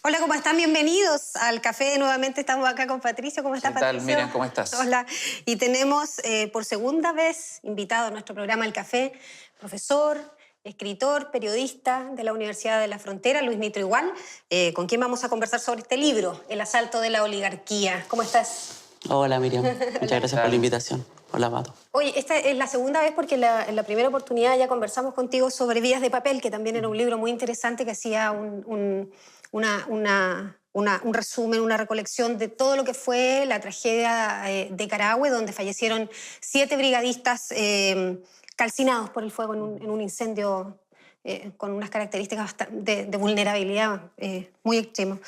Hola, ¿cómo están? Bienvenidos al café. Nuevamente estamos acá con Patricio. ¿Cómo estás, Patricio? ¿Qué tal, Miriam? ¿Cómo estás? Hola. Y tenemos por segunda vez invitado a nuestro programa El Café, profesor, escritor, periodista de la Universidad de la Frontera, Luis Nitro Igual, con quien vamos a conversar sobre este libro, El asalto de la oligarquía. ¿Cómo estás? Hola, Miriam. Muchas gracias por la invitación. Hola, Mato. Oye, esta es la segunda vez porque en la primera oportunidad ya conversamos contigo sobre Vidas de Papel, que también era un libro muy interesante que hacía un resumen, una recolección de todo lo que fue la tragedia de Carahue, donde fallecieron 7 brigadistas calcinados por el fuego en un incendio con unas características de vulnerabilidad muy extremos.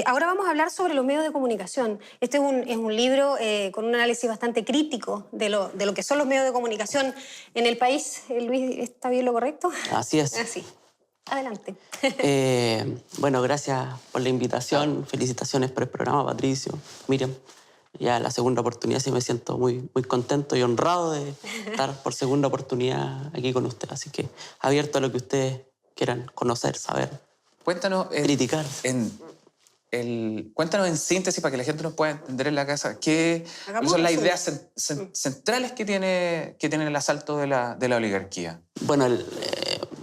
Ahora vamos a hablar sobre los medios de comunicación. Este es un libro con un análisis bastante crítico de lo que son los medios de comunicación en el país. Luis, ¿está bien lo correcto? Así es. Así. Adelante. Bueno, gracias por la invitación. Felicitaciones por el programa, Patricio, Miriam. Ya la segunda oportunidad, sí me siento muy contento y honrado de estar por segunda oportunidad aquí con usted. Así que abierto a lo que ustedes quieran conocer, saber, Cuéntanos criticar. Cuéntanos en síntesis para que la gente nos pueda entender en la casa cuáles son las ideas centrales que tiene el asalto de la oligarquía. Bueno,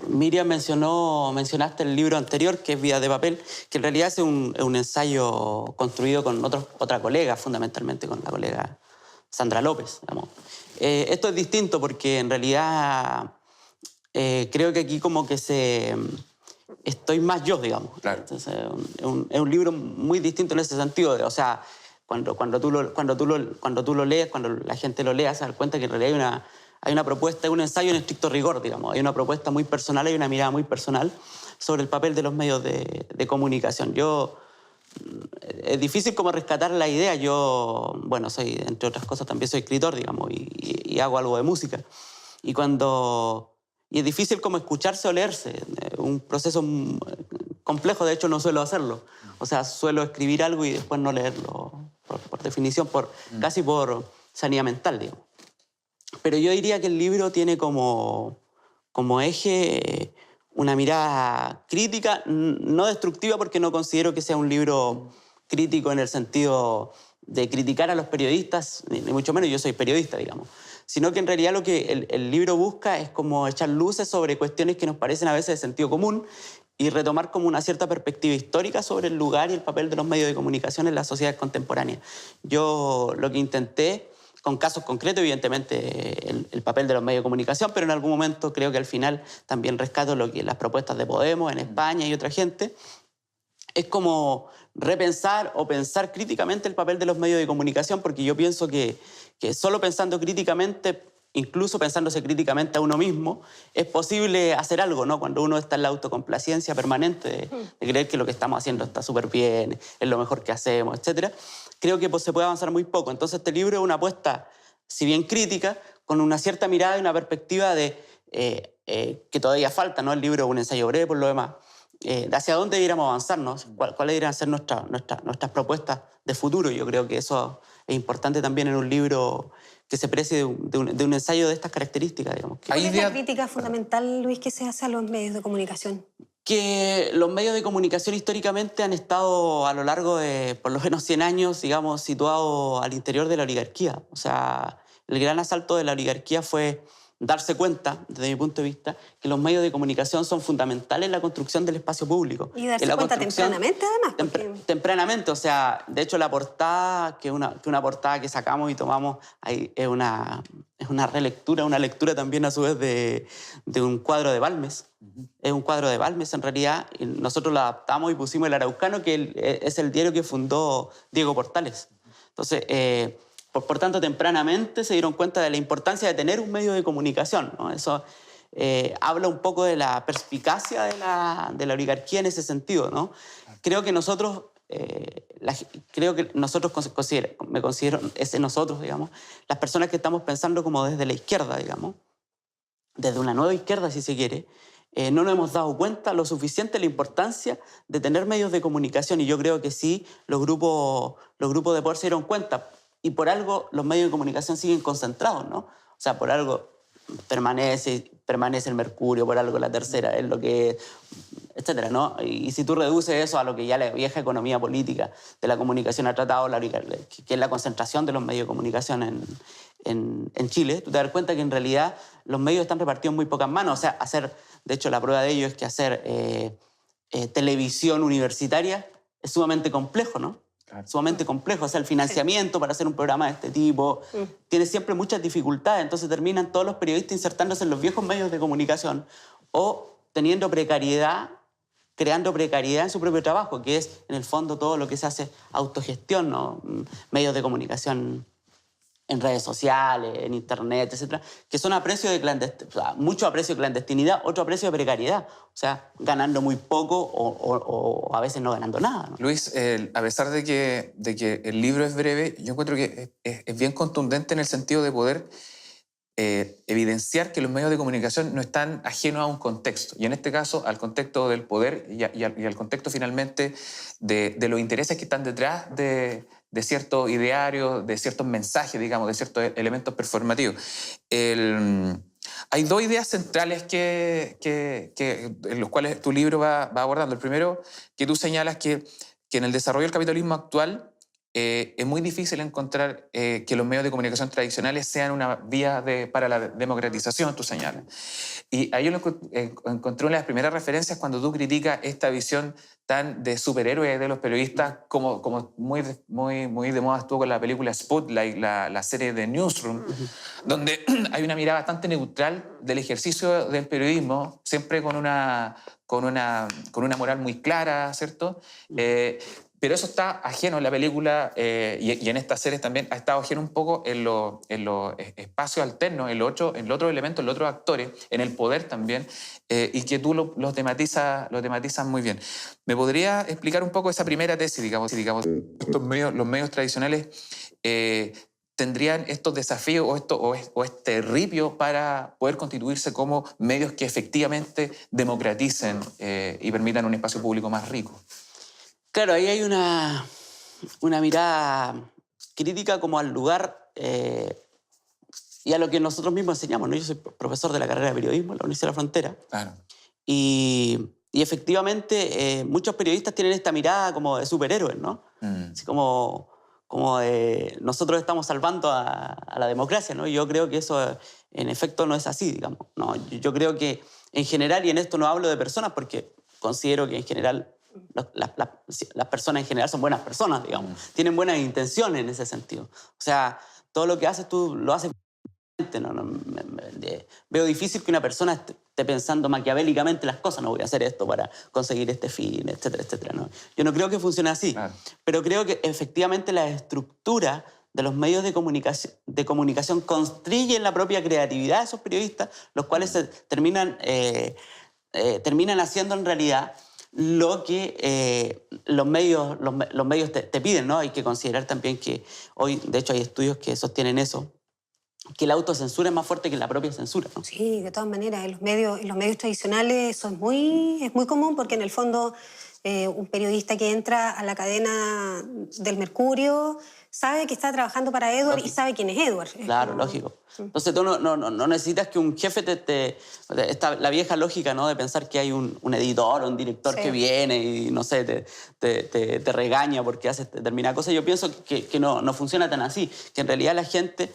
Miriam mencionaste el libro anterior, que es Vidas de Papel, que en realidad es un ensayo construido con otra colega, fundamentalmente con la colega Sandra López, digamos. Esto es distinto porque en realidad creo que aquí como que estoy más yo, digamos. Claro. Entonces, es un libro muy distinto en ese sentido. O sea, cuando tú lo lees, cuando la gente lo lea, se da cuenta que en realidad hay una propuesta, un ensayo en estricto rigor, digamos. Hay una propuesta muy personal, hay una mirada muy personal sobre el papel de los medios de comunicación. Es difícil como rescatar la idea. Yo, bueno, entre otras cosas, también soy escritor, digamos, y hago algo de música. Y es difícil como escucharse o leerse. Un proceso complejo, de hecho, no suelo hacerlo. O sea, suelo escribir algo y después no leerlo, por definición, casi por sanidad mental, digamos. Pero yo diría que el libro tiene como eje una mirada crítica, no destructiva, porque no considero que sea un libro crítico en el sentido de criticar a los periodistas, ni mucho menos, yo soy periodista, digamos, sino que en realidad lo que el libro busca es como echar luces sobre cuestiones que nos parecen a veces de sentido común y retomar como una cierta perspectiva histórica sobre el lugar y el papel de los medios de comunicación en las sociedades contemporáneas. Yo lo que intenté, con casos concretos, evidentemente, el papel de los medios de comunicación, pero en algún momento creo que al final también rescato las propuestas de Podemos en España y otra gente, es como repensar o pensar críticamente el papel de los medios de comunicación, porque yo pienso que solo pensando críticamente, incluso pensándose críticamente a uno mismo, es posible hacer algo, ¿no? Cuando uno está en la autocomplacencia permanente de creer que lo que estamos haciendo está súper bien, es lo mejor que hacemos, etc., creo que se puede avanzar muy poco. Entonces este libro es una apuesta, si bien crítica, con una cierta mirada y una perspectiva que todavía falta, ¿no? El libro es un ensayo breve, por lo demás, de hacia dónde deberíamos avanzarnos, cuáles deberían ser nuestras propuestas de futuro. Yo creo que eso es importante también en un libro que se precie de un ensayo de estas características, digamos. ¿Cuál es la crítica fundamental, Luis, que se hace a los medios de comunicación? Que los medios de comunicación históricamente han estado a lo largo de por lo menos 100 años, digamos, situados al interior de la oligarquía. O sea, el gran asalto de la oligarquía fue darse cuenta, desde mi punto de vista, que los medios de comunicación son fundamentales en la construcción del espacio público. Y darse cuenta tempranamente, además. Tempranamente, o sea, de hecho la portada, que una portada que sacamos y tomamos, ahí es una relectura, una lectura también a su vez de un cuadro de Balmes. Es un cuadro de Balmes, en realidad, y nosotros lo adaptamos y pusimos El Araucano, que es el diario que fundó Diego Portales. Entonces, por tanto, tempranamente se dieron cuenta de la importancia de tener un medio de comunicación, ¿no? Eso habla un poco de la perspicacia de la oligarquía en ese sentido, ¿no? Creo que nosotros, me considero, ese nosotros, digamos, las personas que estamos pensando como desde la izquierda, digamos, desde una nueva izquierda, si se quiere, no nos hemos dado cuenta lo suficiente de la importancia de tener medios de comunicación, y yo creo que sí, los grupos de poder se dieron cuenta. Y por algo los medios de comunicación siguen concentrados, ¿no? O sea, por algo permanece el mercurio, por algo la tercera, es lo que... etcétera, ¿no? Y si tú reduces eso a lo que ya la vieja economía política de la comunicación ha tratado, que es la concentración de los medios de comunicación en Chile, tú te das cuenta que en realidad los medios están repartidos en muy pocas manos. O sea, de hecho, la prueba de ello es que hacer televisión universitaria es sumamente complejo, ¿no? Claro. Sumamente complejo. O sea, el financiamiento para hacer un programa de este tipo tiene siempre muchas dificultades. Entonces terminan todos los periodistas insertándose en los viejos medios de comunicación o teniendo precariedad, creando precariedad en su propio trabajo, que es, en el fondo, todo lo que se hace autogestión, ¿no? Medios de comunicación en redes sociales, en internet, etcétera, que son a precio de mucho a precio de clandestinidad, otro a precio de precariedad. O sea, ganando muy poco o a veces no ganando nada, ¿no? Luis, a pesar de que el libro es breve, yo encuentro que es bien contundente en el sentido de poder evidenciar que los medios de comunicación no están ajenos a un contexto, y en este caso al contexto del poder y al contexto finalmente de los intereses que están detrás de ciertos idearios, de ciertos mensajes, digamos, de ciertos elementos performativos. Hay dos ideas centrales en los cuales tu libro va abordando. El primero, que tú señalas que en el desarrollo del capitalismo actual es muy difícil encontrar que los medios de comunicación tradicionales sean una vía para la democratización, tú señalas. Y ahí yo encontré una de las primeras referencias cuando tú criticas esta visión tan de superhéroes de los periodistas, como muy de moda estuvo con la película Spotlight, la serie de Newsroom, donde hay una mirada bastante neutral del ejercicio del periodismo, siempre con una moral muy clara, ¿cierto? Pero eso está ajeno en la película y en estas series también ha estado ajeno un poco en los espacios alternos, en los otros elementos, en los otros actores, en el poder también, y que tú lo tematizas muy bien. ¿Me podría explicar un poco esa primera tesis, digamos, los medios tradicionales tendrían estos desafíos o este ripio para poder constituirse como medios que efectivamente democraticen y permitan un espacio público más rico? Claro, ahí hay una mirada crítica como al lugar y a lo que nosotros mismos enseñamos, ¿no? Yo soy profesor de la carrera de periodismo en la Universidad de la Frontera. Claro. Y efectivamente muchos periodistas tienen esta mirada como de superhéroes, ¿no? Así como nosotros estamos salvando a la democracia, ¿no? Y yo creo que eso en efecto no es así, digamos. No, yo creo que en general, y en esto no hablo de personas porque considero que en general las personas en general son buenas personas, digamos. Tienen buenas intenciones en ese sentido. O sea, todo lo que haces tú lo haces. Veo difícil que una persona esté pensando maquiavélicamente las cosas. No voy a hacer esto para conseguir este fin, etcétera, etcétera, ¿no? Yo no creo que funcione así. Claro. Pero creo que efectivamente la estructura de los medios de comunicación constriñen la propia creatividad de esos periodistas, los cuales terminan haciendo en realidad lo que los medios te piden, ¿no? Hay que considerar también que hoy, de hecho, hay estudios que sostienen eso, que la autocensura es más fuerte que la propia censura, ¿no? Sí, de todas maneras. En los medios tradicionales eso es muy común porque en el fondo un periodista que entra a la cadena del Mercurio sabe que está trabajando para Edward y sabe quién es Edward. Claro, lógico. Entonces tú no necesitas que un jefe la vieja lógica, ¿no? De pensar que hay un editor o un director que viene y, no sé, te regaña porque haces determinada cosa. Yo pienso que no funciona tan así, que en realidad la gente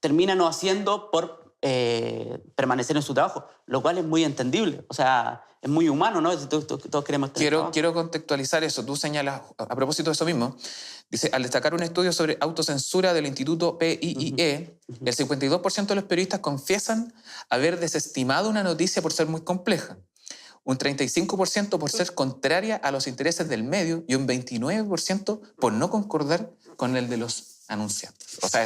termina no haciendo por permanecer en su trabajo, lo cual es muy entendible. O sea, es muy humano, ¿no? Todos queremos tener Quiero contextualizar eso. Tú señalas, a propósito de eso mismo, dice, al destacar un estudio sobre autocensura del Instituto PIIE, el 52% de los periodistas confiesan haber desestimado una noticia por ser muy compleja, un 35% por ser contraria a los intereses del medio y un 29% por no concordar con el de los anunciantes. O sea,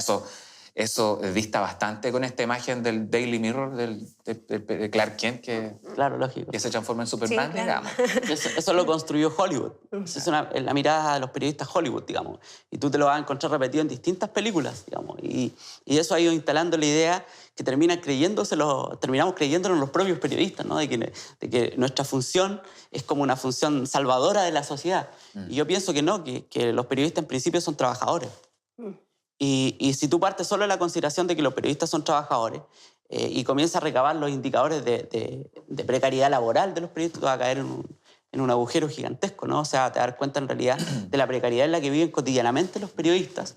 eso dista bastante con esta imagen del Daily Mirror de Clark Kent claro, lógico. Que se transforma en Superman, sí, claro. digamos. Eso lo construyó Hollywood. Esa es la mirada de los periodistas Hollywood, digamos. Y tú te lo vas a encontrar repetido en distintas películas, digamos. Y eso ha ido instalando la idea que terminamos creyéndonos los propios periodistas, ¿no? De que nuestra función es como una función salvadora de la sociedad. Y yo pienso que no, que los periodistas en principio son trabajadores. Y si tú partes solo de la consideración de que los periodistas son trabajadores, y comienza a recabar los indicadores de precariedad laboral de los periodistas, tú vas a caer en un agujero gigantesco, ¿no? O sea, te das cuenta en realidad de la precariedad en la que viven cotidianamente los periodistas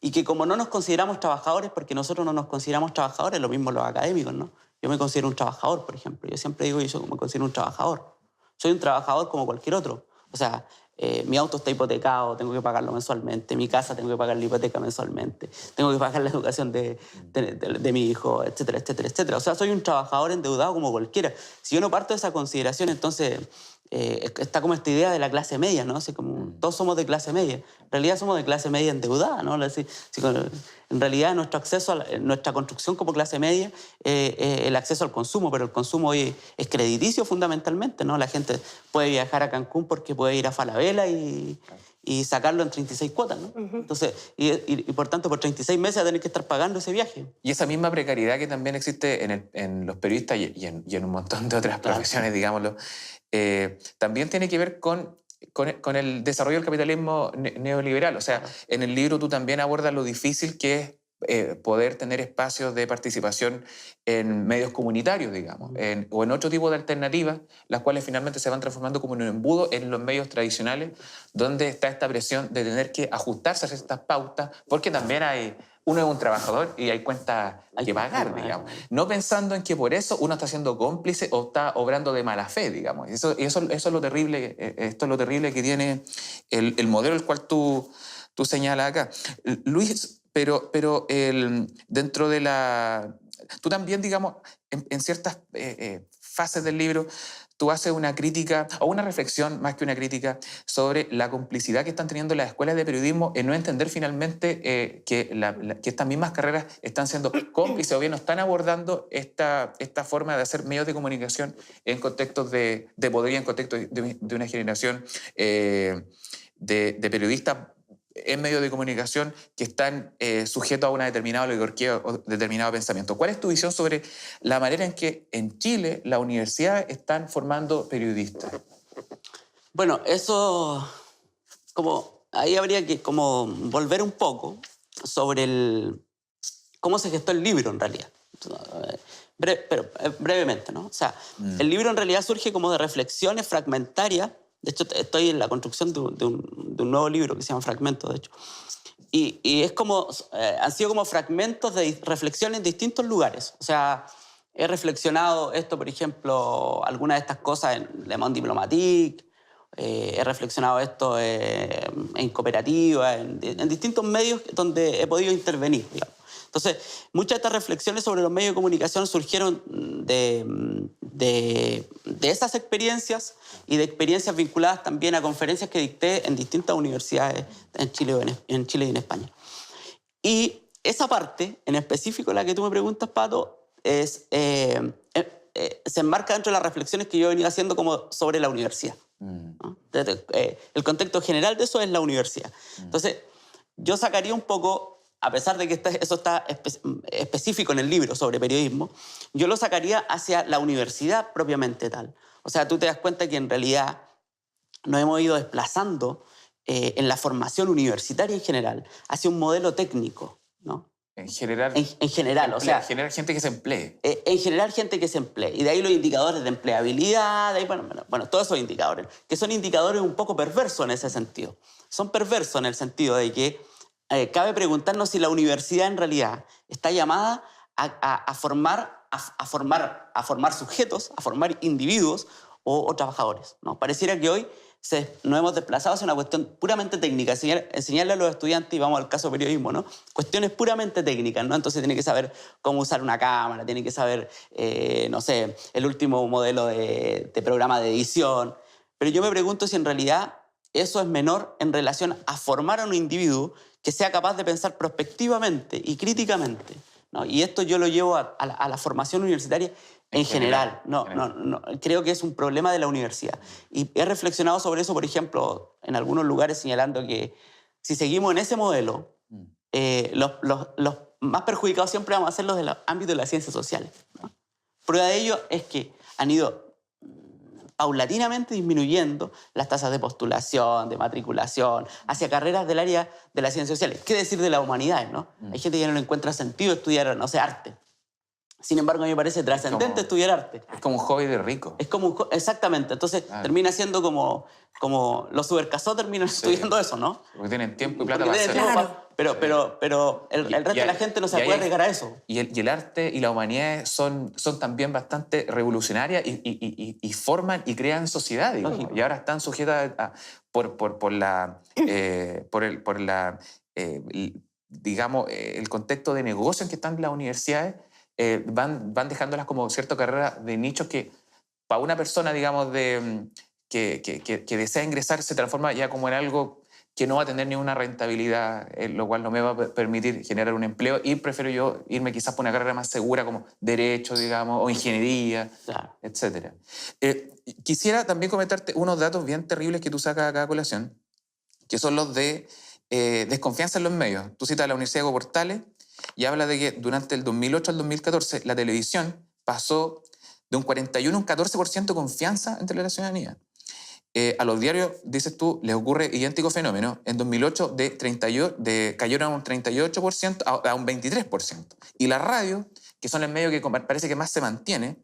y que como no nos consideramos trabajadores, porque nosotros no nos consideramos trabajadores, lo mismo los académicos, ¿no? Yo me considero un trabajador, por ejemplo. Yo siempre digo, yo me considero un trabajador. Soy un trabajador como cualquier otro. O sea, mi auto está hipotecado, tengo que pagarlo mensualmente. Mi casa tengo que pagar la hipoteca mensualmente. Tengo que pagar la educación de mi hijo, etcétera, etcétera, etcétera. O sea, soy un trabajador endeudado como cualquiera. Si yo no parto de esa consideración, entonces está como esta idea de la clase media, ¿no? Así como todos somos de clase media. En realidad somos de clase media endeudada, ¿no? En realidad nuestro acceso nuestra construcción como clase media el acceso al consumo, pero el consumo hoy es crediticio fundamentalmente, ¿no? La gente puede viajar a Cancún porque puede ir a Falabella y sacarlo en 36 cuotas, ¿no? Entonces, y por tanto, por 36 meses va a tener que estar pagando ese viaje. Y esa misma precariedad que también existe en los periodistas y en un montón de otras profesiones, digámoslo, también tiene que ver con el desarrollo del capitalismo neoliberal. O sea, en el libro tú también abordas lo difícil que es poder tener espacios de participación en medios comunitarios, digamos, o en otro tipo de alternativas, las cuales finalmente se van transformando como un embudo en los medios tradicionales, donde está esta presión de tener que ajustarse a estas pautas, porque también uno es un trabajador y hay cuentas que pagar, digamos. No pensando en que por eso uno está siendo cómplice o está obrando de mala fe, digamos. Eso es lo terrible, esto es lo terrible que tiene el modelo el cual tú señalas acá. Luis, pero dentro de la... Tú también, digamos, en ciertas fases del libro, tú haces una crítica, o una reflexión más que una crítica, sobre la complicidad que están teniendo las escuelas de periodismo en no entender finalmente que estas mismas carreras están siendo cómplices o bien no están abordando esta forma de hacer medios de comunicación en contextos de poder y en contextos de una generación de periodistas en medios de comunicación que están sujetos a una determinada oligarquía o determinado pensamiento. ¿Cuál es tu visión sobre la manera en que en Chile las universidades están formando periodistas? Bueno, eso, ahí habría que volver un poco sobre cómo se gestó el libro en realidad. Pero brevemente, ¿no? O sea, el libro en realidad surge como de reflexiones fragmentarias. De hecho, estoy en la construcción de un nuevo libro que se llama Fragmentos, de hecho. Y es como, han sido como fragmentos de reflexión en distintos lugares. O sea, he reflexionado esto, por ejemplo, algunas de estas cosas en Le Monde Diplomatique, he reflexionado esto en cooperativas, en distintos medios donde he podido intervenir, digamos. Entonces, muchas de estas reflexiones sobre los medios de comunicación surgieron de esas experiencias y de experiencias vinculadas también a conferencias que dicté en distintas universidades en Chile y en España. Y esa parte, en específico la que tú me preguntas, Pato, se enmarca dentro de las reflexiones que yo he venido haciendo como sobre la universidad, ¿no? El contexto general de eso es la universidad. Entonces, yo sacaría un poco, a pesar de que eso está específico en el libro sobre periodismo, yo lo sacaría hacia la universidad propiamente tal. O sea, tú te das cuenta que en realidad nos hemos ido desplazando en la formación universitaria en general hacia un modelo técnico, ¿no? En general. En general, o sea... En general, gente que se emplee. En general, gente que se emplee. Y de ahí los indicadores de empleabilidad, de ahí, bueno, todos esos indicadores, que son indicadores un poco perversos en ese sentido. Son perversos en el sentido de que cabe preguntarnos si la universidad en realidad está llamada a formar sujetos, a formar individuos o trabajadores, ¿no? Pareciera que hoy nos hemos desplazado hacia una cuestión puramente técnica, enseñarle a los estudiantes, y vamos al caso periodismo, ¿no? Cuestiones puramente técnicas, ¿no? Entonces tiene que saber cómo usar una cámara, tiene que saber, no sé, el último modelo de programa de edición. Pero yo me pregunto si en realidad eso es menor en relación a formar a un individuo que sea capaz de pensar prospectivamente y críticamente, ¿no? Y esto yo lo llevo a la formación universitaria en general. No, creo que es un problema de la universidad. Y he reflexionado sobre eso, por ejemplo, en algunos lugares señalando que si seguimos en ese modelo, los más perjudicados siempre vamos a ser los del ámbito de las ciencias sociales, ¿no? Prueba de ello es que han ido paulatinamente disminuyendo las tasas de postulación, de matriculación, hacia carreras del área de las ciencias sociales. ¿Qué decir de las humanidades, no? Hay gente que ya no le encuentra sentido estudiar, no sé, arte. Sin embargo, a mí me parece trascendente como- estudiar arte. Es como un hobby de rico. Es como, exactamente, entonces Claro. termina siendo como los supercasos terminan estudiando eso, ¿no? Porque tienen tiempo y plata Porque para tienen hacerlo. tiempo Claro. pero el resto de la gente no se puede arriesgar a eso. Y el arte y la humanidad son también bastante revolucionarias y forman y crean sociedad, digamos. Lógico. Y ahora están sujetas por digamos, el contexto de negocio en que están las universidades, van dejándolas como cierta carrera de nichos que para una persona, digamos, que desea ingresar se transforma ya como en algo que no va a tener ninguna rentabilidad, lo cual no me va a permitir generar un empleo y prefiero yo irme quizás por una carrera más segura como derecho, digamos, o ingeniería, Claro. etc. Quisiera también comentarte unos datos bien terribles que tú sacas acá a colación, que son los de desconfianza en los medios. Tú citas a la Universidad de Portales y habla de que durante el 2008 al 2014 la televisión pasó de un 41 a un 14% de confianza entre la ciudadanía. A los diarios, dices tú, les ocurre idéntico fenómeno. En 2008 cayeron a un 38% a un 23%. Y la radio, que son el medio que parece que más se mantiene,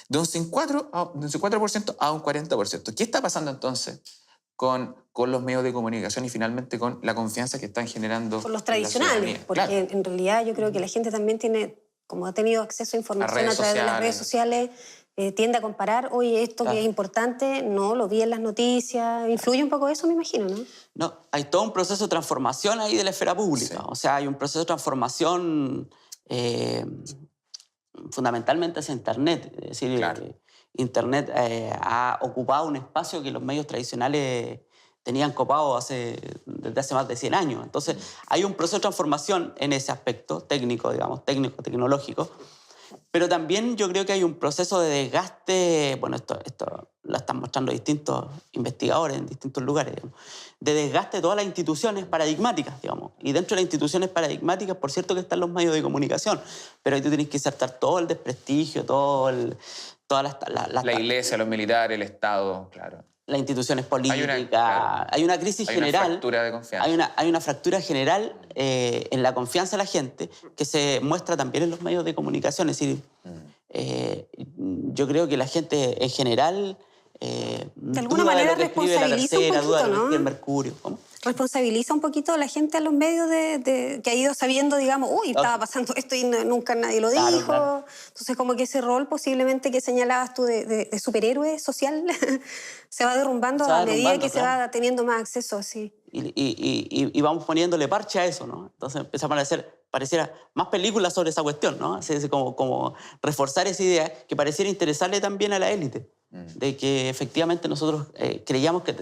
de un 54% a un 40%. ¿Qué está pasando entonces con los medios de comunicación y finalmente con la confianza que están generando Por los en la tradicionales, ciudadanía? porque Claro. en realidad yo creo que la gente también tiene, como ha tenido acceso a información redes a través de las redes sociales. sociales, tiende a comparar, oye, esto Claro. que es importante, no lo vi en las noticias. Influye un poco eso, me imagino, ¿no? No, hay todo un proceso de transformación ahí de la esfera pública. Sí. O sea, hay un proceso de transformación fundamentalmente hacia Internet. Es decir, Claro. Internet ha ocupado un espacio que los medios tradicionales tenían copado desde hace más de 100 años. Entonces, hay un proceso de transformación en ese aspecto técnico, digamos, técnico, tecnológico. Pero también yo creo que hay un proceso de desgaste, bueno, esto lo están mostrando distintos investigadores en distintos lugares, digamos, de desgaste de todas las instituciones paradigmáticas, digamos. Y dentro de las instituciones paradigmáticas, por cierto que están los medios de comunicación, pero ahí tú tienes que insertar todo el desprestigio, todas La iglesia, los militares, el Estado, claro. las instituciones políticas. Claro. Hay una crisis Hay general. una fractura de confianza. Hay una fractura general en la confianza de la gente que se muestra también en los medios de comunicación. Es decir, yo creo que la gente en general De alguna duda manera de lo que escribe La responsabiliza un Tercera, duda de lo que poquito, escribe El ¿no? Mercurio. ¿Cómo? Responsabiliza un poquito a la gente, a los medios, que ha ido sabiendo, digamos, uy, estaba pasando esto y nunca nadie lo Claro, dijo. claro. Entonces, como que ese rol posiblemente que señalabas tú de superhéroe social se va derrumbando Se va a medida derrumbando, que se claro. va teniendo más acceso, sí. Y vamos poniéndole parche a eso, ¿no? Entonces empieza a pareciera más películas sobre esa cuestión, ¿no? Así como reforzar esa idea que pareciera interesarle también a la élite, de que efectivamente nosotros creamos que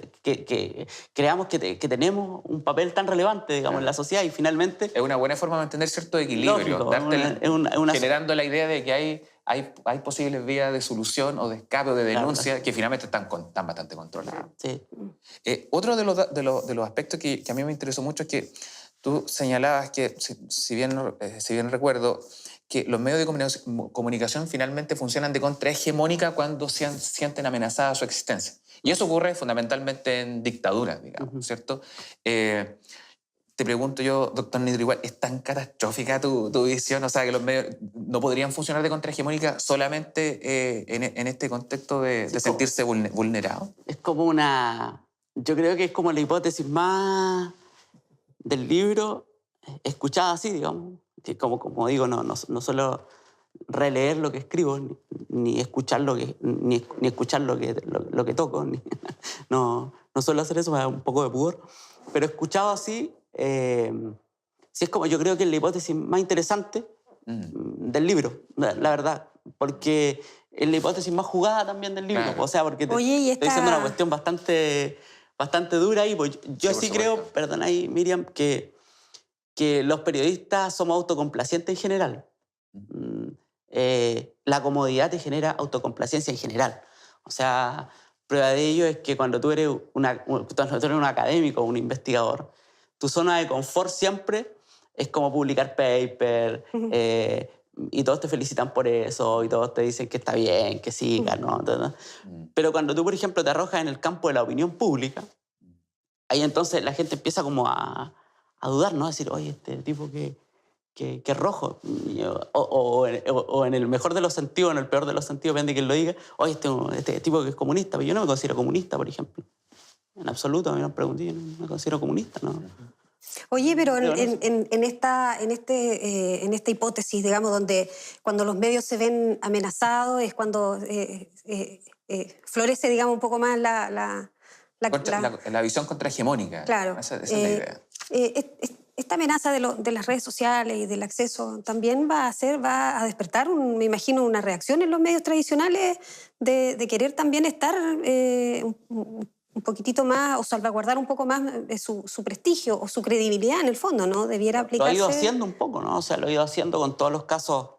tenemos un papel tan relevante, digamos, en la sociedad y finalmente... Es una buena forma de mantener cierto equilibrio, Lógico, generando la idea de que hay posibles vías de solución o de escape o de denuncia Claro. que finalmente están bastante controladas. Sí. Otro de los aspectos que a mí me interesó mucho es que tú señalabas que, si bien recuerdo, que los medios de comunicación finalmente funcionan de contrahegemónica cuando sienten amenazada su existencia. Y eso ocurre fundamentalmente en dictaduras, digamos, ¿cierto? Te pregunto yo, doctor Nitro, igual, ¿es tan catastrófica tu visión? O sea, que los medios no podrían funcionar de contrahegemónica solamente en este contexto de sentirse vulnerados. Es como yo creo que es como la hipótesis más del libro, escuchada así, digamos. Que como digo, no solo releer lo que escribo, ni escuchar ni escuchar lo que toco. No suelo hacer eso, me da un poco de pudor. Pero escuchado así, sí es como yo creo que es la hipótesis más interesante del libro, la verdad. Porque es la hipótesis más jugada también del libro. Claro. O sea, porque Oye, y estoy diciendo una cuestión bastante dura ahí. Pues yo sí creo, perdón ahí, Miriam, que los periodistas somos autocomplacientes en general. La comodidad te genera autocomplacencia en general. O sea, prueba de ello es que cuando tú eres un académico o un investigador, tu zona de confort siempre es como publicar paper, y todos te felicitan por eso, y todos te dicen que está bien, que sigas, ¿no? Pero cuando tú, por ejemplo, te arrojas en el campo de la opinión pública, ahí entonces la gente empieza como a dudar, ¿no? A decir, oye, este tipo que es rojo. O en el mejor de los sentidos, en el peor de los sentidos, depende de quién lo diga. Oye, este tipo que es comunista, pero yo no me considero comunista, por ejemplo. En absoluto, a mí me pregunté, yo no me considero comunista, ¿no? Oye, pero en esta hipótesis, digamos, donde cuando los medios se ven amenazados es cuando florece, digamos, un poco más La visión contrahegemónica. Claro. Esa es la idea. Esta amenaza de las redes sociales y del acceso también va a despertar, me imagino, una reacción en los medios tradicionales de querer también estar un poquitito más o salvaguardar un poco más su prestigio o su credibilidad en el fondo, ¿no? Debiera aplicarse... Lo ha ido haciendo un poco, ¿no? O sea, lo ha ido haciendo con todos los casos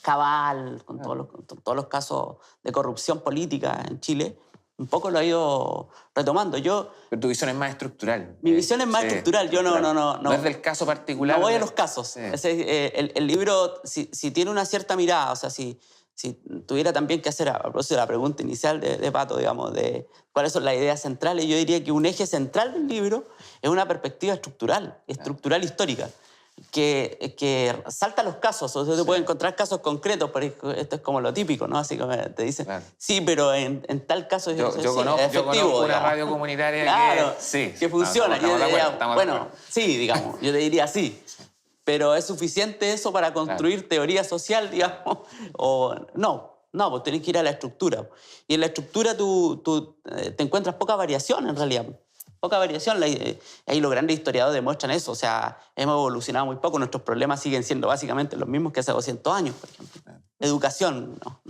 Cabal, con todos los casos de corrupción política en Chile. Un poco lo ha ido retomando. Pero tu visión es más estructural. Mi visión es más estructural. Yo no es del caso particular. No voy a los casos. Sí. El libro, si tiene una cierta mirada, o sea, si tuviera también que hacer, a propósito de la pregunta inicial de Pato, digamos, de cuáles son las ideas centrales, yo diría que un eje central del libro es una perspectiva estructural histórica, que salta los casos. O sea, se puede encontrar casos concretos, pero esto es como lo típico, ¿no? Así que te dicen, claro, sí, pero en tal caso yo conozco una radio comunitaria, claro, que funciona. Estamos de acuerdo, bueno, sí, digamos, yo te diría sí. Pero ¿es suficiente eso para construir teoría social, digamos? O no, pues tenés que ir a la estructura. Y en la estructura tú te encuentras poca variación, en realidad. Poca variación. Ahí los grandes historiadores demuestran eso. O sea, hemos evolucionado muy poco. Nuestros problemas siguen siendo básicamente los mismos que hace 200 años, por ejemplo. Educación, ¿no?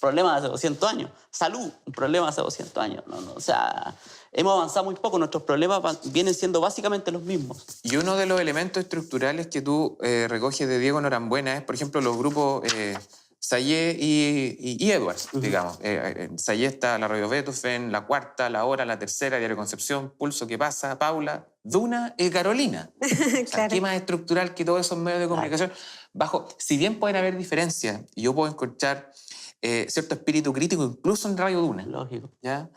Problemas de hace 200 años. Salud, un problema de hace 200 años. No, o sea, hemos avanzado muy poco. Nuestros problemas vienen siendo básicamente los mismos. Y uno de los elementos estructurales que tú recoges de Diego Norambuena es, por ejemplo, los grupos Sayé y Edwards, digamos. Sayé está la Radio Beethoven, La Cuarta, La Hora, La Tercera, Diario Concepción, Pulso, ¿Qué pasa?, Paula, Duna y Carolina. O sea, Claro. ¿qué más estructural que todos esos medios de comunicación? Si bien pueden haber diferencias, y yo puedo encontrar cierto espíritu crítico incluso en Radio Duna. Lógico. ¿Ya?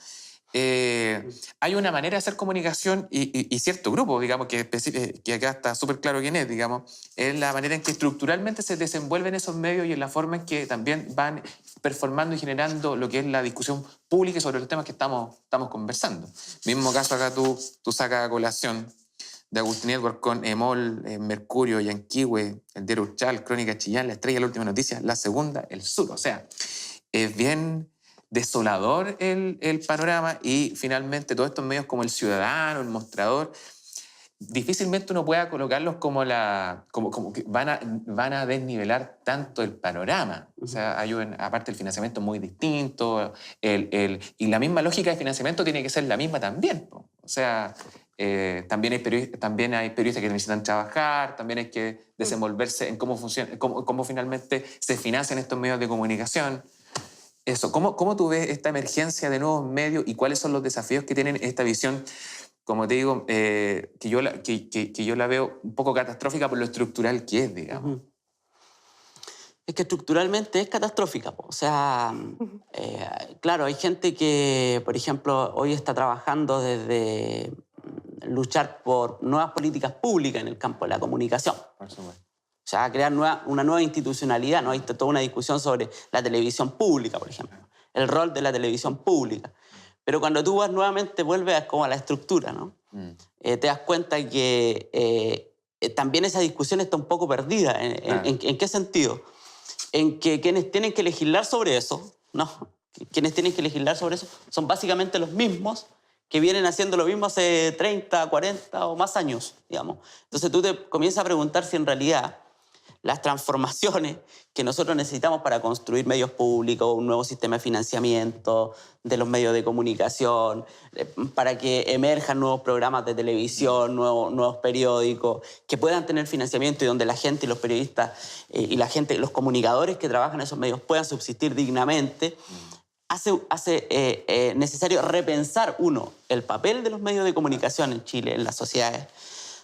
Hay una manera de hacer comunicación y cierto grupo, digamos, que acá está súper claro quién es, digamos, es la manera en que estructuralmente se desenvuelven esos medios y en la forma en que también van performando y generando lo que es la discusión pública sobre los temas que estamos conversando. Mismo caso acá tú sacas a colación de Agustín Edwards con Emol, Mercurio, Yanquihue, El Diario Urchal, Crónica Chillán, La Estrella, La Última Noticia, La Segunda, El Sur. O sea, es bien desolador el panorama y finalmente todos estos medios como El Ciudadano, El Mostrador, difícilmente uno pueda colocarlos como que van a desnivelar tanto el panorama. O sea, aparte el financiamiento es muy distinto y la misma lógica de financiamiento tiene que ser la misma también. O sea, también hay periodistas que necesitan trabajar, también hay que desenvolverse en cómo funciona, cómo finalmente se financian estos medios de comunicación. Eso, ¿cómo tú ves esta emergencia de nuevos medios y cuáles son los desafíos que tienen esta visión, como te digo, que yo la veo un poco catastrófica por lo estructural que es, digamos? Es que estructuralmente es catastrófica. O sea, claro, hay gente que, por ejemplo, hoy está trabajando desde luchar por nuevas políticas públicas en el campo de la comunicación. Por supuesto. O sea, crear una nueva institucionalidad, ¿no? Hay toda una discusión sobre la televisión pública, por ejemplo, el rol de la televisión pública. Pero cuando tú vuelves como a la estructura, ¿no? Te das cuenta que también esa discusión está un poco perdida. ¿En qué sentido? En que quienes tienen que legislar sobre eso, ¿no? Quienes tienen que legislar sobre eso son básicamente los mismos que vienen haciendo lo mismo hace 30, 40 o más años, digamos. Entonces tú te comienzas a preguntar si en realidad las transformaciones que nosotros necesitamos para construir medios públicos, un nuevo sistema de financiamiento de los medios de comunicación, para que emerjan nuevos programas de televisión, nuevos periódicos, que puedan tener financiamiento y donde la gente y los periodistas y la gente, los comunicadores que trabajan en esos medios puedan subsistir dignamente, hace necesario repensar, uno, el papel de los medios de comunicación en Chile, en las sociedades.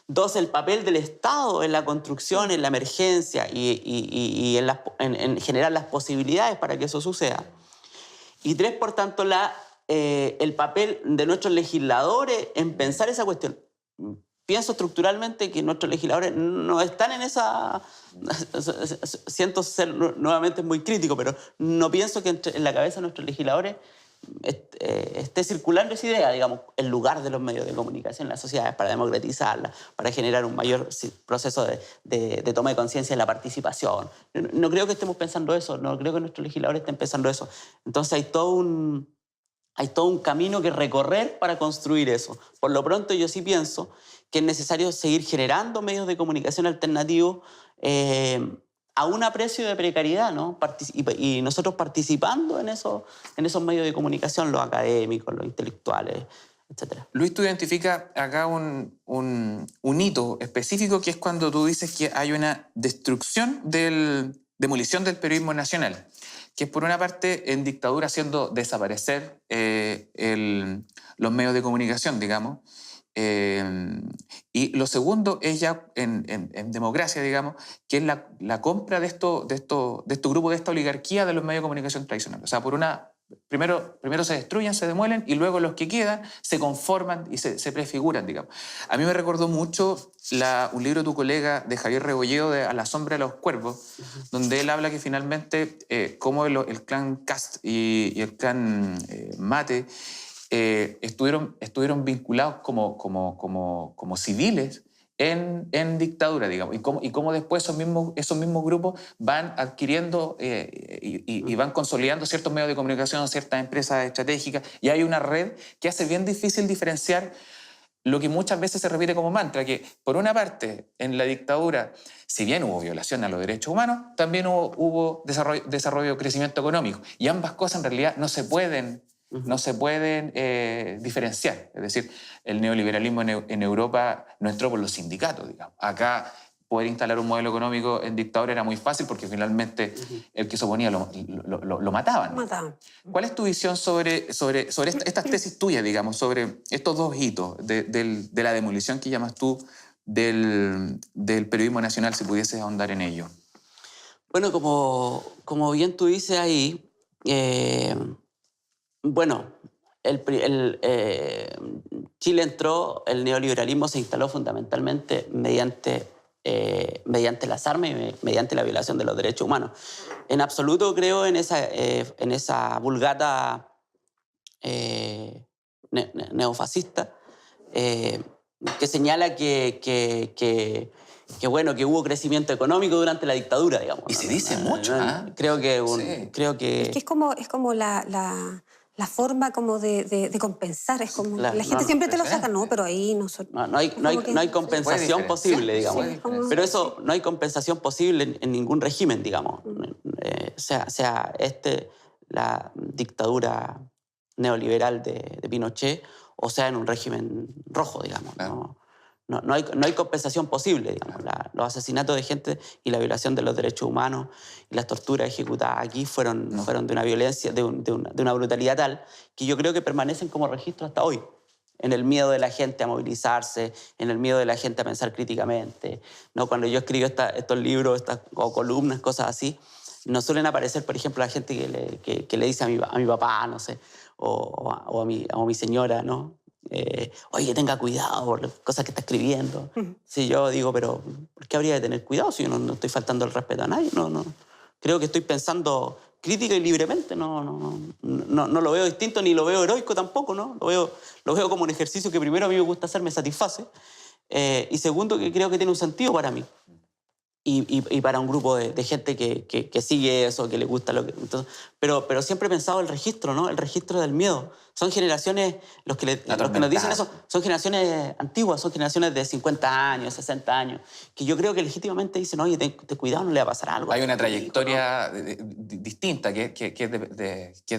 Dos, el papel del Estado en la construcción, en la emergencia y en generar las posibilidades para que eso suceda. Y tres, por tanto, el papel de nuestros legisladores en pensar esa cuestión. pienso estructuralmente que nuestros legisladores no están en esa... Siento ser nuevamente muy crítico, pero no pienso que en la cabeza de nuestros legisladores esté circulando esa idea, digamos, el lugar de los medios de comunicación en las sociedades para democratizarla, para generar un mayor proceso de toma de conciencia en la participación. No creo que estemos pensando eso, no creo que nuestros legisladores estén pensando eso. Entonces hay todo un camino que recorrer para construir eso. Por lo pronto yo sí pienso que es necesario seguir generando medios de comunicación alternativos a un aprecio de precariedad, ¿no? Y nosotros participando en esos medios de comunicación, los académicos, los intelectuales, etc. Luis, tú identificas acá un hito específico, que es cuando tú dices que hay una demolición del periodismo nacional, que es por una parte en dictadura haciendo desaparecer los medios de comunicación, digamos. Y lo segundo es ya en democracia, digamos, que es la compra de estos grupos, de esta oligarquía de los medios de comunicación tradicionales. O sea, primero se destruyen, se demuelen, y luego los que quedan se conforman y se prefiguran, digamos. A mí me recordó mucho un libro de tu colega, de Javier Rebolledo, de A la sombra de los cuervos, donde él habla que finalmente cómo el clan Cast y el clan Mate estuvieron vinculados como civiles en dictadura, digamos, y cómo después esos mismos grupos van adquiriendo y van consolidando ciertos medios de comunicación, ciertas empresas estratégicas, y hay una red que hace bien difícil diferenciar lo que muchas veces se repite como mantra, que por una parte en la dictadura, si bien hubo violación a los derechos humanos, también hubo desarrollo, crecimiento económico, y ambas cosas en realidad no se pueden diferenciar. Es decir, el neoliberalismo en Europa no entró por los sindicatos, digamos. Acá poder instalar un modelo económico en dictadura era muy fácil porque finalmente el que se oponía lo mataban. ¿Cuál es tu visión sobre estas tesis tuyas, digamos, sobre estos dos hitos de la demolición que llamas tú del periodismo nacional, si pudieses ahondar en ello? Bueno, como bien tú dices ahí, bueno, Chile entró, el neoliberalismo se instaló fundamentalmente mediante las armas y mediante la violación de los derechos humanos. En absoluto creo en esa vulgata neofascista que señala que hubo crecimiento económico durante la dictadura, digamos. Y se dice mucho, ¿eh? Creo que Es que es como la forma como de compensar. Es como la gente siempre te lo saca, no, pero ahí no hay compensación posible, digamos. Sí, pero eso no hay compensación posible en ningún régimen, digamos. Sea la dictadura neoliberal de Pinochet, o sea en un régimen rojo, digamos. Claro. No hay compensación posible, digamos. Los asesinatos de gente y la violación de los derechos humanos y las torturas ejecutadas aquí fueron de una violencia, de una brutalidad tal que yo creo que permanecen como registro hasta hoy. En el miedo de la gente a movilizarse, en el miedo de la gente a pensar críticamente, ¿no? Cuando yo escribo estos libros, o columnas, cosas así, no suelen aparecer, por ejemplo, la gente que le dice a mi papá, no sé, o a mi señora, ¿no? Oye, que tenga cuidado por las cosas que está escribiendo. Sí, yo digo, pero ¿por qué habría de tener cuidado si yo no estoy faltando el respeto a nadie? No. Creo que estoy pensando crítica y libremente. No lo veo distinto ni lo veo heroico tampoco, ¿no? Lo veo como un ejercicio que primero a mí me gusta hacer, me satisface, y segundo que creo que tiene un sentido para mí. Y para un grupo de gente que sigue eso, que le gusta lo que... Entonces, pero siempre he pensado el registro, ¿no? El registro del miedo. Son generaciones, los que nos dicen eso, son generaciones antiguas, son generaciones de 50 años, 60 años, que yo creo que legítimamente dicen, oye, ten cuidado, no le va a pasar algo. Hay una trayectoria distinta, que es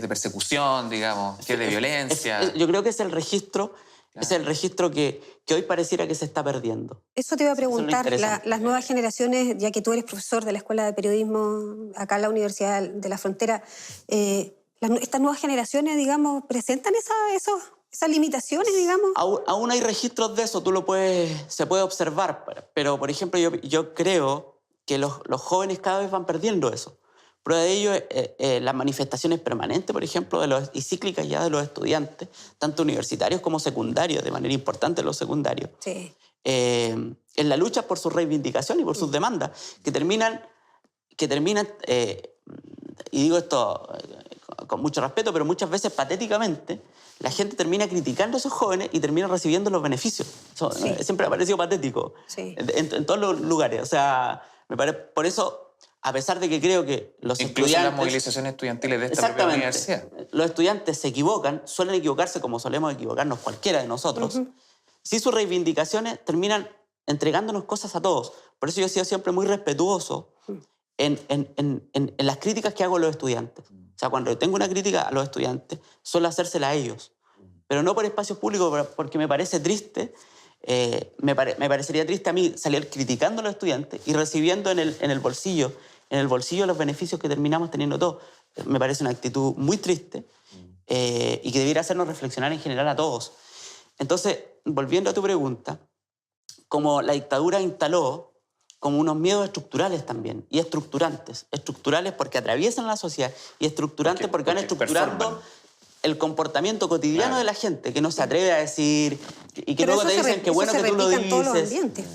de persecución, digamos, que es de violencia. Yo creo que es el registro... Claro. Es el registro que hoy pareciera que se está perdiendo. Eso te iba a preguntar, las nuevas generaciones, ya que tú eres profesor de la Escuela de Periodismo acá en la Universidad de la Frontera, estas nuevas generaciones, digamos, presentan esas limitaciones, digamos. Aún hay registros de eso, se puede observar, pero por ejemplo yo creo que los jóvenes cada vez van perdiendo eso. Prueba de ello las manifestaciones permanentes, por ejemplo, y cíclicas ya de los estudiantes, tanto universitarios como secundarios, de manera importante los secundarios. Sí. en la lucha por su reivindicación y por sus demandas, que terminan y digo esto con mucho respeto, pero muchas veces patéticamente, la gente termina criticando a esos jóvenes y termina recibiendo los beneficios. Eso, Sí. siempre me ha parecido patético, Sí. en todos los lugares. O sea, por eso, a pesar de que creo que los Incluso estudiantes... las movilizaciones estudiantiles de esta propia universidad. Los estudiantes se equivocan, suelen equivocarse como solemos equivocarnos cualquiera de nosotros. Sí, sus reivindicaciones terminan entregándonos cosas a todos. Por eso yo he sido siempre muy respetuoso en las críticas que hago a los estudiantes. O sea, cuando tengo una crítica a los estudiantes, suelo hacérsela a ellos. Pero no por espacios públicos, porque me parece triste, me parecería triste a mí salir criticando a los estudiantes y recibiendo en el bolsillo los beneficios que terminamos teniendo todos. Me parece una actitud muy triste y que debiera hacernos reflexionar en general a todos. Entonces, volviendo a tu pregunta, como la dictadura instaló como unos miedos estructurales también, y estructurantes. Estructurales porque atraviesan la sociedad y estructurantes porque van estructurando performan el comportamiento cotidiano de la gente, que no se atreve a decir, y que Pero luego te dicen que bueno que tú lo en todos los dices. ambientes.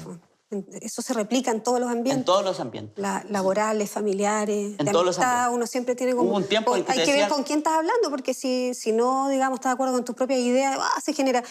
Eso se replica en todos los ambientes. En todos los ambientes. Laborales, familiares, En de todos los amistad, ambientes. uno siempre tiene como... Hubo un tiempo en que hay te que ver decían- con quién estás hablando, porque si no, digamos, estás de acuerdo con tus propias ideas, se genera...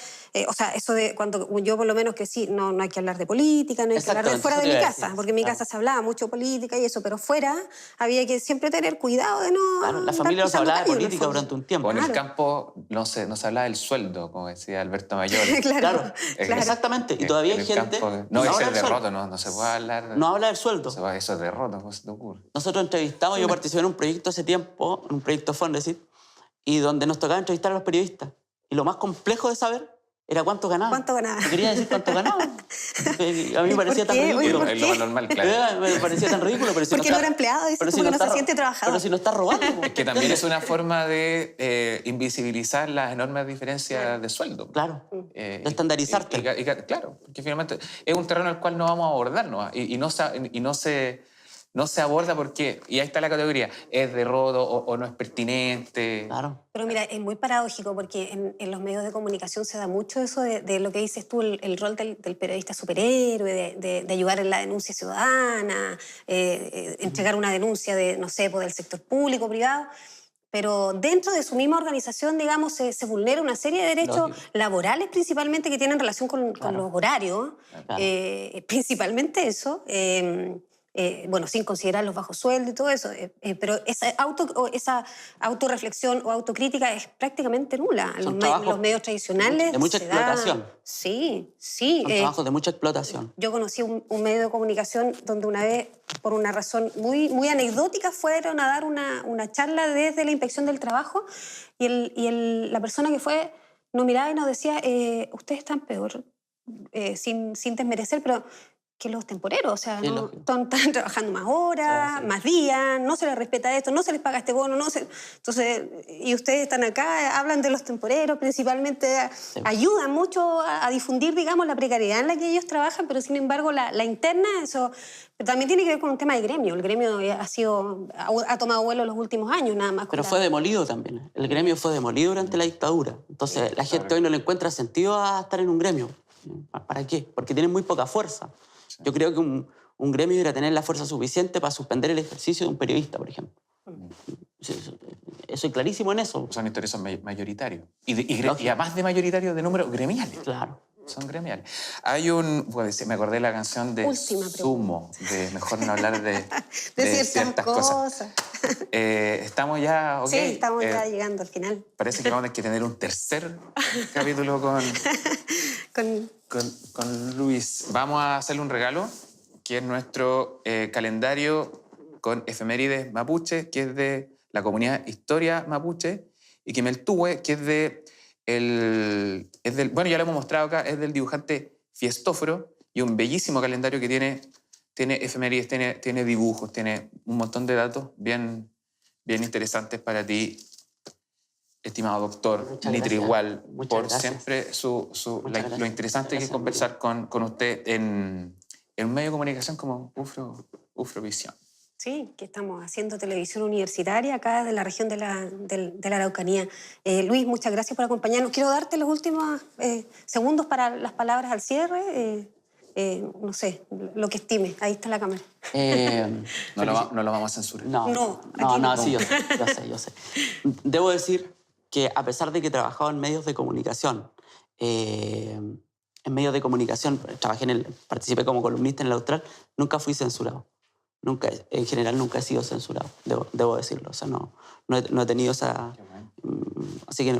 o sea, eso de cuando yo por lo menos crecí, no hay que hablar de política, no hay que hablar de Exactamente, fuera eso de te mi iba a casa, decir, porque en mi claro. casa se hablaba mucho de política y eso, pero fuera había que siempre tener cuidado de no... Claro, la andar familia no se pisando hablaba de callo, en el política fondo. durante un tiempo. O en el Claro. campo no se hablaba del sueldo, como decía Alberto Mayor. Claro, Claro, exactamente. Y todavía hay gente... No, ese habla es del sueldo. derroto, no se puede hablar. No habla del sueldo. Eso es derroto, ¿cómo se te ocurre? Nosotros entrevistamos, yo participé en un proyecto hace tiempo, en un proyecto Fondesit, y donde nos tocaba entrevistar a los periodistas. Y lo más complejo de saber era cuánto ganaban. ¿Cuánto ganaban? No quería decir cuánto ganaban. A mí me parecía tan qué? Oye, ridículo. ¿por Es lo más normal, claro. Me parecía tan ridículo. Pero si Porque no era empleado, dices pero tú, si porque no se está- siente trabajador. Pero si no está robando. Es que también es una forma de invisibilizar las enormes diferencias de sueldo. Claro, De de estandarizarte. Claro, porque finalmente es un terreno al cual no vamos a abordar, ¿no? Y no se aborda porque, y ahí está la categoría, es derroto o no es pertinente. Claro. Pero mira, es muy paradójico porque en los medios de comunicación se da mucho eso de lo que dices tú, el rol del periodista superhéroe, de ayudar en la denuncia ciudadana, entregar una denuncia de, no sé, del sector público, privado. Pero dentro de su misma organización, digamos, se vulnera una serie de derechos Lógico. laborales principalmente que tienen relación con los horarios, Claro. principalmente eso. Bueno, sin considerar los bajos sueldos y todo eso, pero esa autorreflexión o autocrítica es prácticamente nula. Son trabajos Los medios tradicionales de mucha se explotación. Sí. Son trabajos de mucha explotación. Yo conocí un medio de comunicación donde una vez, por una razón muy anecdótica, fueron a dar una charla desde la inspección del trabajo y la persona que fue nos miraba y nos decía, ustedes están peor, sin desmerecer, pero que los temporeros, o sea, Sí, ¿no? lógico. Están trabajando más horas, Sí. más días, no se les respeta esto, no se les paga este bono, entonces, y ustedes están acá, hablan de los temporeros, principalmente ayudan mucho a difundir, digamos, la precariedad en la que ellos trabajan, pero sin embargo la interna, eso pero también tiene que ver con un tema de gremio. El gremio ha tomado vuelo en los últimos años, nada más. Pero fue demolido también. El gremio fue demolido durante la dictadura. Entonces la gente hoy no le encuentra sentido a estar en un gremio. ¿Para qué? Porque tienen muy poca fuerza. Yo creo que un gremio debería tener la fuerza suficiente para suspender el ejercicio de un periodista, por ejemplo. Soy clarísimo en eso. Son intereses mayoritarios. Y además de mayoritarios, de números gremiales. Claro. Son gremiales. Hay me acordé de la canción de Última pregunta. Sumo, de mejor no hablar de ciertas cosas. Estamos ya, ok. Sí, estamos ya llegando al final. Parece que vamos a tener que tener un tercer capítulo con Luis. Vamos a hacerle un regalo, que es nuestro calendario con efemérides mapuche, que es de la comunidad Historia Mapuche, y que Meltuhue, que es del, bueno, ya lo hemos mostrado acá, es del dibujante Fiestóforo, y un bellísimo calendario que tiene efemérides, tiene dibujos, tiene un montón de datos bien interesantes para ti, estimado doctor Muchas Nitri gracias. Igual, Muchas por gracias. siempre Muchas gracias. lo interesante que es Gracias, conversar con usted en un medio de comunicación como Ufrovisión. Sí, que estamos haciendo televisión universitaria acá de la región de la Araucanía. Luis, muchas gracias por acompañarnos. Quiero darte los últimos segundos para las palabras al cierre. no sé, lo que estime. Ahí está la cámara. No lo vamos a censurar. No, aquí no. Sí, yo sé. Debo decir que a pesar de que he trabajado en medios de comunicación, participé como columnista en el Austral, nunca fui censurado. En general nunca he sido censurado, debo decirlo. O sea, no he tenido esa... Así que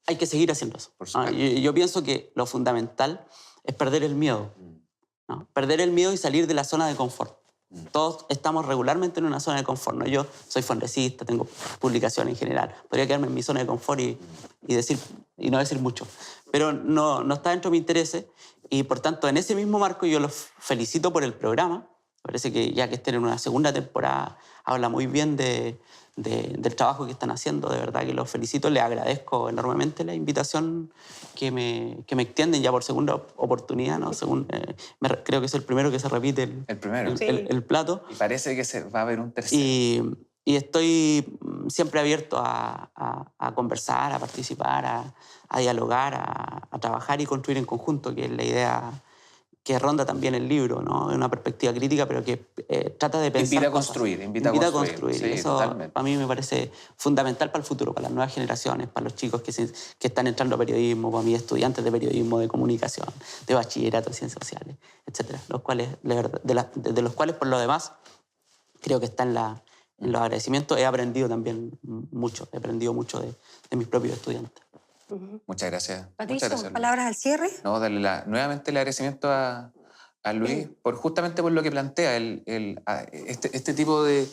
hay que seguir haciendo eso. Yo pienso que lo fundamental es perder el miedo. ¿No? Perder el miedo y salir de la zona de confort. Todos estamos regularmente en una zona de confort, ¿no? Yo soy fondesista, tengo publicaciones en general. Podría quedarme en mi zona de confort y no decir mucho. Pero no está dentro de mi interés y, por tanto, en ese mismo marco yo los felicito por el programa. Parece que ya que estén en una segunda temporada habla muy bien del trabajo que están haciendo. De verdad que los felicito, les agradezco enormemente la invitación que me extienden ya por segunda oportunidad, ¿no? Creo que es el primero que se repite el plato. Y parece que va a haber un tercero. Y estoy siempre abierto a conversar, a participar, a dialogar, a trabajar y construir en conjunto, que es la idea que ronda también el libro, ¿no? Es una perspectiva crítica, pero que trata de pensar Invita a cosas. construir. Invita a construir. Sí, Eso totalmente. para mí me parece fundamental para el futuro, para las nuevas generaciones, para los chicos que están entrando a periodismo, para mis estudiantes de periodismo, de comunicación, de bachillerato, de ciencias sociales, etc. De los cuales, por lo demás, creo que está en los agradecimientos. He aprendido también mucho. He aprendido mucho de mis propios estudiantes. Muchas gracias. Patricio, Muchas gracias, palabras al cierre. No, darle nuevamente el agradecimiento a Luis justamente por lo que plantea. Este tipo de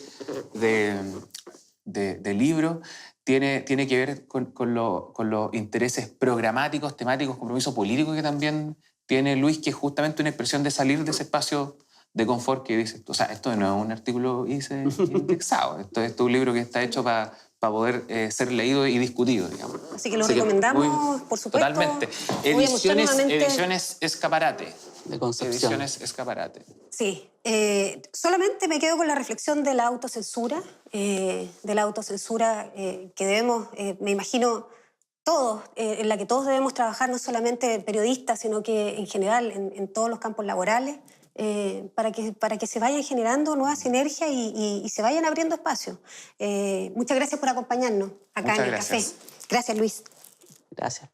libro tiene que ver con los intereses programáticos, temáticos, compromiso político que también tiene Luis, que es justamente una expresión de salir de ese espacio de confort que dices. O sea, esto no es un artículo indexado. Esto es un libro que está hecho para poder ser leído y discutido, digamos. Así que lo recomendamos, por supuesto. Totalmente. Ediciones Escaparate. De Concepción. Ediciones Escaparate. Sí. Solamente me quedo con la reflexión de la autocensura, que debemos, me imagino, todos, en la que todos debemos trabajar, no solamente periodistas, sino que en general en todos los campos laborales, para que se vayan generando nuevas sinergias y se vayan abriendo espacios. Muchas gracias por acompañarnos acá en el café. Gracias, Luis. Gracias.